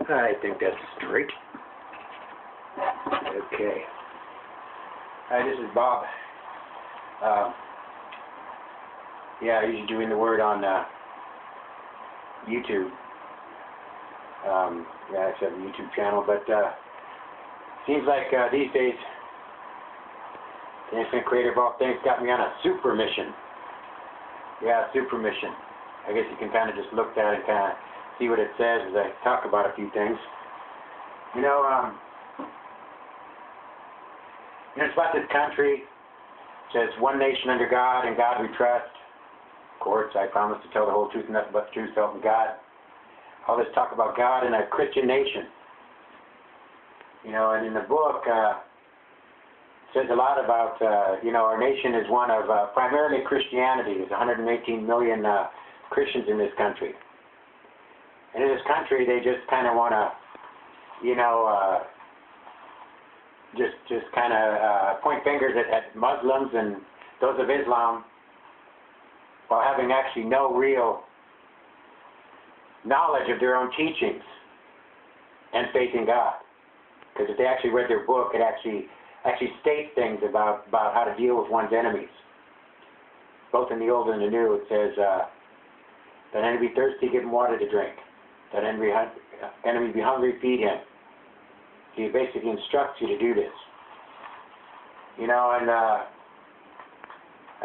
I think that's straight. Okay. Hi, this is Bob. Yeah, I'm usually doing the word on YouTube. Yeah, I have a YouTube channel, but seems like these days the infinite creator of all things got me on a super mission. Yeah, super mission. I guess you can kind of just look at it and kind of see what it says as I talk about a few things. You know, it's about this country. It says, one nation under God, and God we trust. Of course, I promise to tell the whole truth and nothing but the truth, so help me God. All this talk about God in a Christian nation. You know, and in the book, it says a lot about, you know, our nation is one of primarily Christianity. There's 118 million Christians in this country. And in this country, they just kind of want to, you know, just kind of point fingers at Muslims and those of Islam, while having actually no real knowledge of their own teachings and faith in God. Because if they actually read their book, it actually states things about how to deal with one's enemies. Both in the Old and the New, it says, that enemy be thirsty, give him water to drink. That enemy be hungry, feed him. So he basically instructs you to do this. You know, and I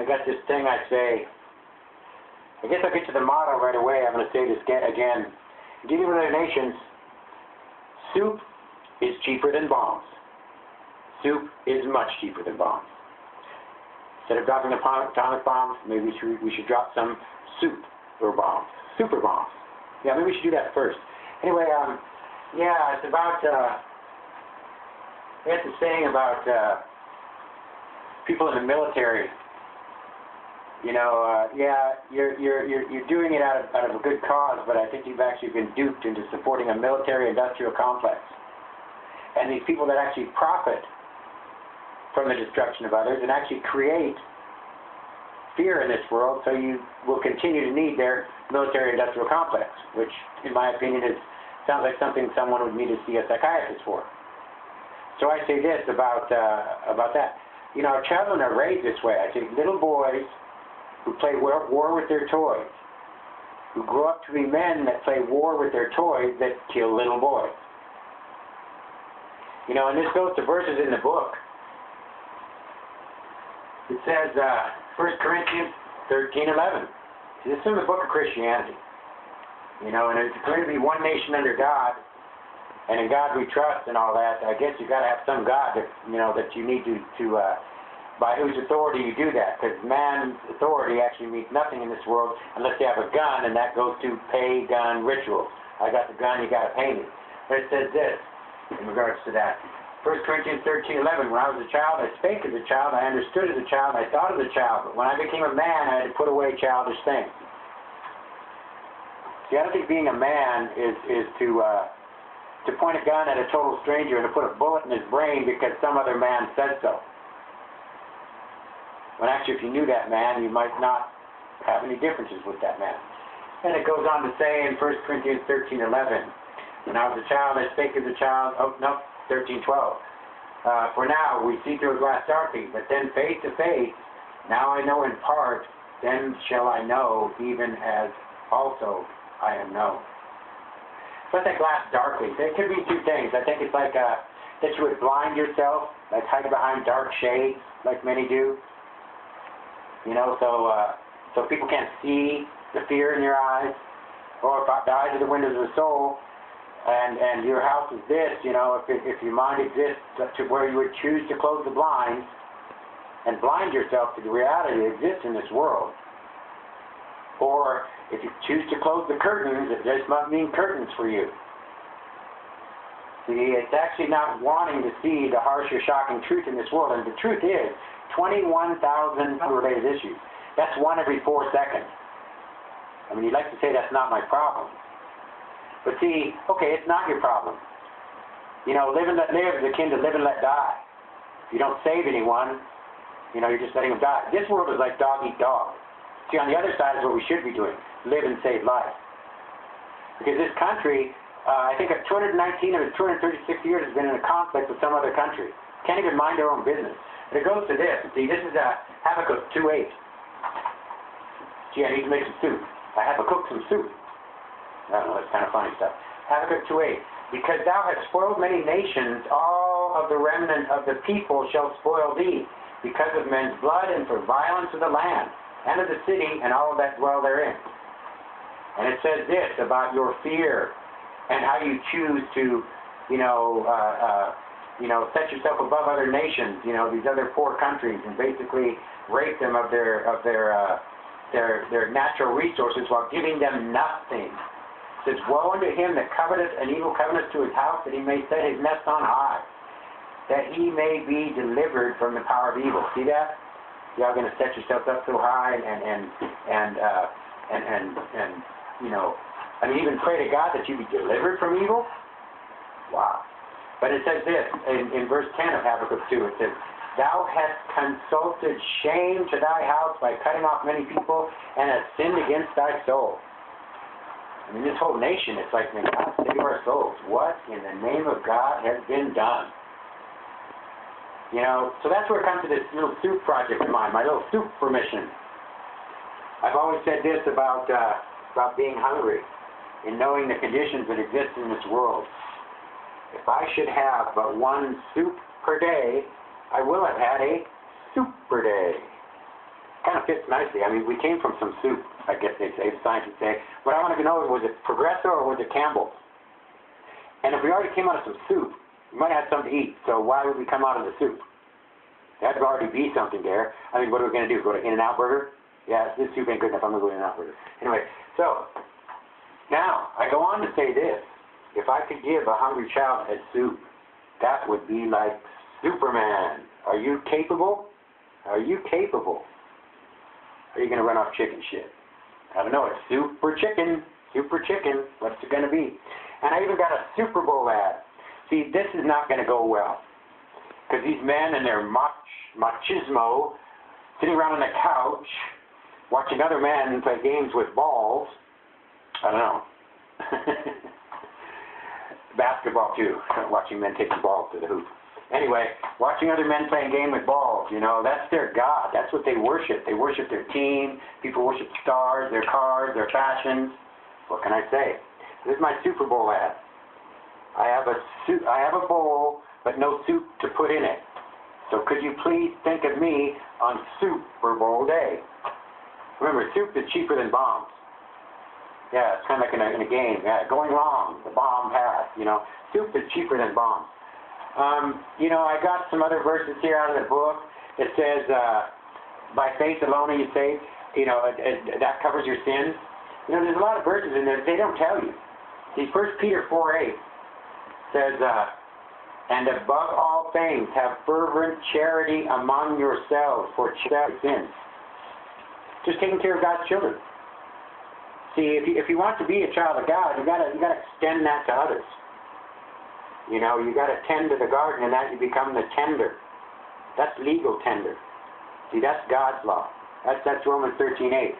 got this thing I say, I guess I'll get to the motto right away. I'm going to say this again. Dealing with other nations, soup is cheaper than bombs. Soup is much cheaper than bombs. Instead of dropping atomic bombs, maybe we should drop some super bombs. Super bombs. Yeah, maybe we should do that first. Anyway, yeah, it's about, it's a saying about people in the military. You know, yeah, you're doing it out of a good cause, but I think you've actually been duped into supporting a military-industrial complex. And these people that actually profit from the destruction of others and actually create fear in this world, so you will continue to need their military-industrial complex, which, in my opinion, sounds like something someone would need to see a psychiatrist for. So I say this about that. You know, children are raised this way. I think little boys who play war with their toys, who grow up to be men that play war with their toys that kill little boys. You know, and this goes to verses in the book. It says, 1 Corinthians 13:11. This is in the book of Christianity. You know, and it's going to be one nation under God, and in God we trust and all that. I guess you've got to have some God that, you know, that you need to by whose authority you do that, because man's authority actually means nothing in this world unless you have a gun, and that goes to pay gun rituals. I got the gun, you got to pay me. But it says this in regards to that. 1 Corinthians 13:11, when I was a child, I spake as a child, I understood as a child, I thought as a child, but when I became a man, I had to put away childish things. See, I don't think being a man is to point a gun at a total stranger and to put a bullet in his brain because some other man said so. When actually, if you knew that man, you might not have any differences with that man. And it goes on to say in 1 Corinthians 13:11, when I was a child, I spake as a child. Oh, no, 13:12. For now, we see through a glass darkly, but then face to face. Now I know in part, then shall I know, even as also I am known. But that glass darkly, there could be two things. I think it's like that you would blind yourself, like hide behind dark shades, like many do. You know, so people can't see the fear in your eyes, or if the eyes are the windows of the soul, and your house is this, you know, if your mind exists to where you would choose to close the blinds and blind yourself to the reality that exists in this world, or if you choose to close the curtains, it just must mean curtains for you. See, it's actually not wanting to see the harsh or shocking truth in this world, and the truth is 21,000 related issues. That's 1 every 4 seconds. I mean, you'd like to say that's not my problem. But see, okay, it's not your problem. You know, live and let live is akin to live and let die. If you don't save anyone, you know, you're just letting them die. This world is like dog eat dog. See, on the other side is what we should be doing. Live and save life. Because this country I think 219 of his 236 years has been in a conflict with some other country. Can't even mind their own business. And it goes to this. See, this is Habakkuk 2:8. Gee, I need to make some soup. I have to cook some soup. I don't know, that's kind of funny stuff. Habakkuk 2:8. Because thou hast spoiled many nations, all of the remnant of the people shall spoil thee, because of men's blood and for violence of the land, and of the city, and all that dwell therein. And it says this about your fear, and how you choose to, set yourself above other nations, these other poor countries, and basically rape them of their natural resources while giving them nothing. It says, woe unto him that coveteth an evil covenant to his house, that he may set his nest on high, that he may be delivered from the power of evil. See that? Y'all going to set yourselves up so high even pray to God that you be delivered from evil? Wow. But it says this, in verse 10 of Habakkuk 2, it says, thou hast consulted shame to thy house by cutting off many people, and hast sinned against thy soul. I mean, this whole nation, it's like, man, God save our souls. What in the name of God has been done? So that's where it comes to this little soup project of mine, my little SOUPER mission. I've always said this about being hungry and knowing the conditions that exist in this world. If I should have but one soup per day, I will have had a SOUPER day. Kind of fits nicely. I mean, we came from some soup, I guess they'd say, the scientists say. But I want to know, was it Progresso or was it Campbell's? And if we already came out of some soup, we might have something to eat. So why would we come out of the soup? There had to already be something there. I mean, what are we going to do? Go to In-N-Out Burger? Yeah, this soup ain't good enough. I'm going to go to In-N-Out Burger. Anyway, so now I go on to say this. If I could give a hungry child a soup, that would be like Superman. Are you capable? Are you capable? Are you going to run off chicken shit? I don't know. It's SOUPER chicken. SOUPER chicken. What's it going to be? And I even got a Super Bowl ad. See, this is not going to go well. Because these men and their machismo, sitting around on the couch, watching other men play games with balls. I don't know. Basketball, too. Watching men take the balls to the hoop. Anyway, watching other men playing game with balls, that's their God. That's what they worship. They worship their team. People worship stars, their cars, their fashions. What can I say? This is my Super Bowl ad. I have a bowl, but no soup to put in it. So could you please think of me on Super Bowl day? Remember, soup is cheaper than bombs. Yeah, it's kind of like in a game. Yeah, going wrong, the bomb passed. Soup is cheaper than bombs. I got some other verses here out of the book. It says, by faith alone are you saved. That covers your sins. There's a lot of verses in there that they don't tell you. See, 1 Peter 4:8 says, and above all things have fervent charity among yourselves for sins. Just taking care of God's children. See, if you want to be a child of God, you gotta extend that to others. You got to tend to the garden, and that you become the tender. That's legal tender. See, that's God's law. That's Romans 13:8.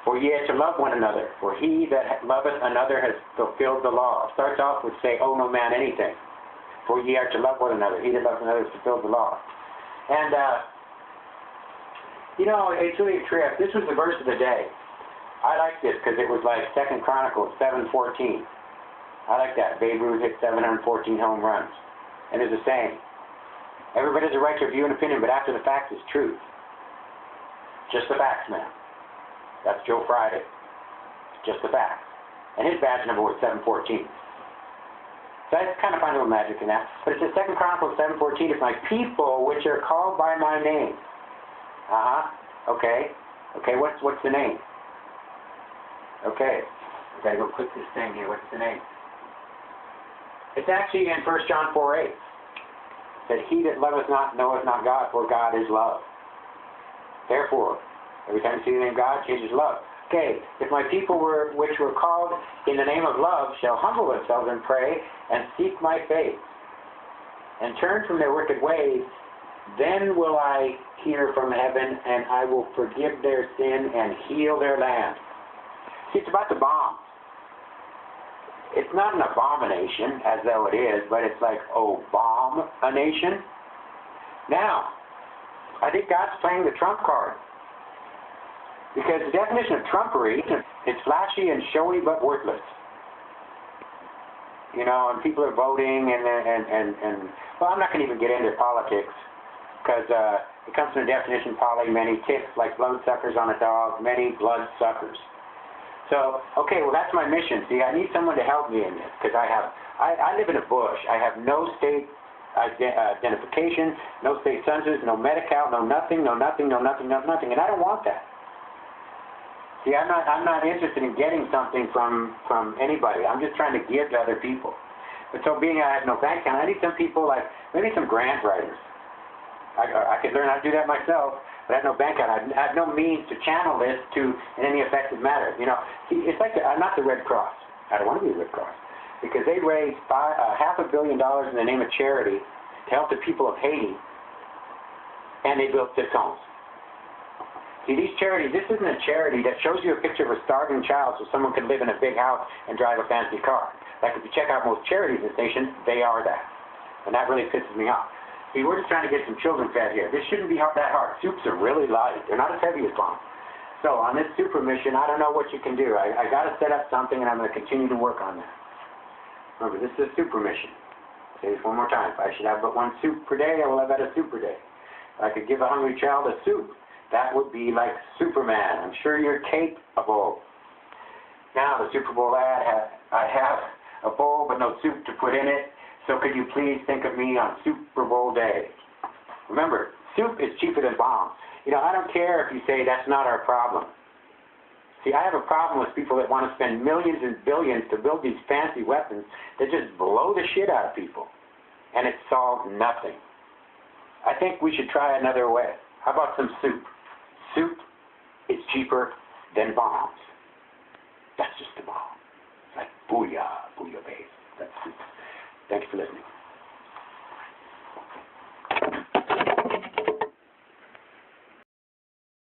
For ye are to love one another, for he that loveth another has fulfilled the law. It starts off with say, owe no man anything. For ye are to love one another. He that loves another has fulfilled the law. And, it's really a trip. This was the verse of the day. I like this because it was like 2 Chronicles 7:14. I like that. Babe Ruth hit 714 home runs. And there's a saying, everybody has a right to a view and opinion, but after the fact is truth. Just the facts, man. That's Joe Friday. Just the facts. And his badge number was 714. So I kind of find a little magic in that. But it says 2 Chronicles 7:14, it's my people which are called by my name. Okay. Okay, what's the name? Okay. I've got to go click this thing here. What's the name? It's actually in 1 John 4:8. That he that loveth not knoweth not God, for God is love. Therefore, every time you see the name God, changes love. Okay, if my people which were called in the name of love shall humble themselves and pray and seek my face and turn from their wicked ways, then will I hear from heaven and I will forgive their sin and heal their land. See, it's about the bombs. It's not an abomination, as though it is, but it's like, oh, bomb a nation. Now, I think God's playing the Trump card. Because the definition of trumpery is flashy and showy but worthless. You know, and people are voting and well, I'm not going to even get into politics because it comes from the definition poly, many, ticks, like bloodsuckers on a dog, many bloodsuckers. So, okay, well, that's my mission. See, I need someone to help me in this because I live in a bush. I have no state identification, no state census, no Medi-Cal, no nothing, and I don't want that. See, I'm not interested in getting something from anybody. I'm just trying to give to other people. But so being I have no bank account, I need some people like, maybe some grant writers. I could learn how to do that myself, but I have no bank account. I have no means to channel this to in any effective manner. You know, see, it's like I'm not the Red Cross. I don't want to be the Red Cross. Because they raised $500 million in the name of charity to help the people of Haiti, and they built 6 homes. See, these charities, this isn't a charity that shows you a picture of a starving child so someone can live in a big house and drive a fancy car. Like if you check out most charities in the station, they are that. And that really pisses me off. See, we're just trying to get some children fed here. This shouldn't be that hard. Soups are really light. They're not as heavy as bombs. So on this super mission, I don't know what you can do. I got to set up something, and I'm going to continue to work on that. Remember, this is a super mission. Say this one more time. If I should have but 1 soup per day, I will have had a super day. If I could give a hungry child a soup, that would be like Superman. I'm sure you're capable. Now, the Super Bowl ad, I have a bowl but no soup to put in it, so could you please think of me on Super Bowl day? Remember, soup is cheaper than bombs. You know, I don't care if you say that's not our problem. See, I have a problem with people that want to spend millions and billions to build these fancy weapons that just blow the shit out of people, and it solves nothing. I think we should try another way. How about some soup? Soup is cheaper than bombs. That's just a bomb. It's like booyah, booyah base. That's soup. Thank you for listening.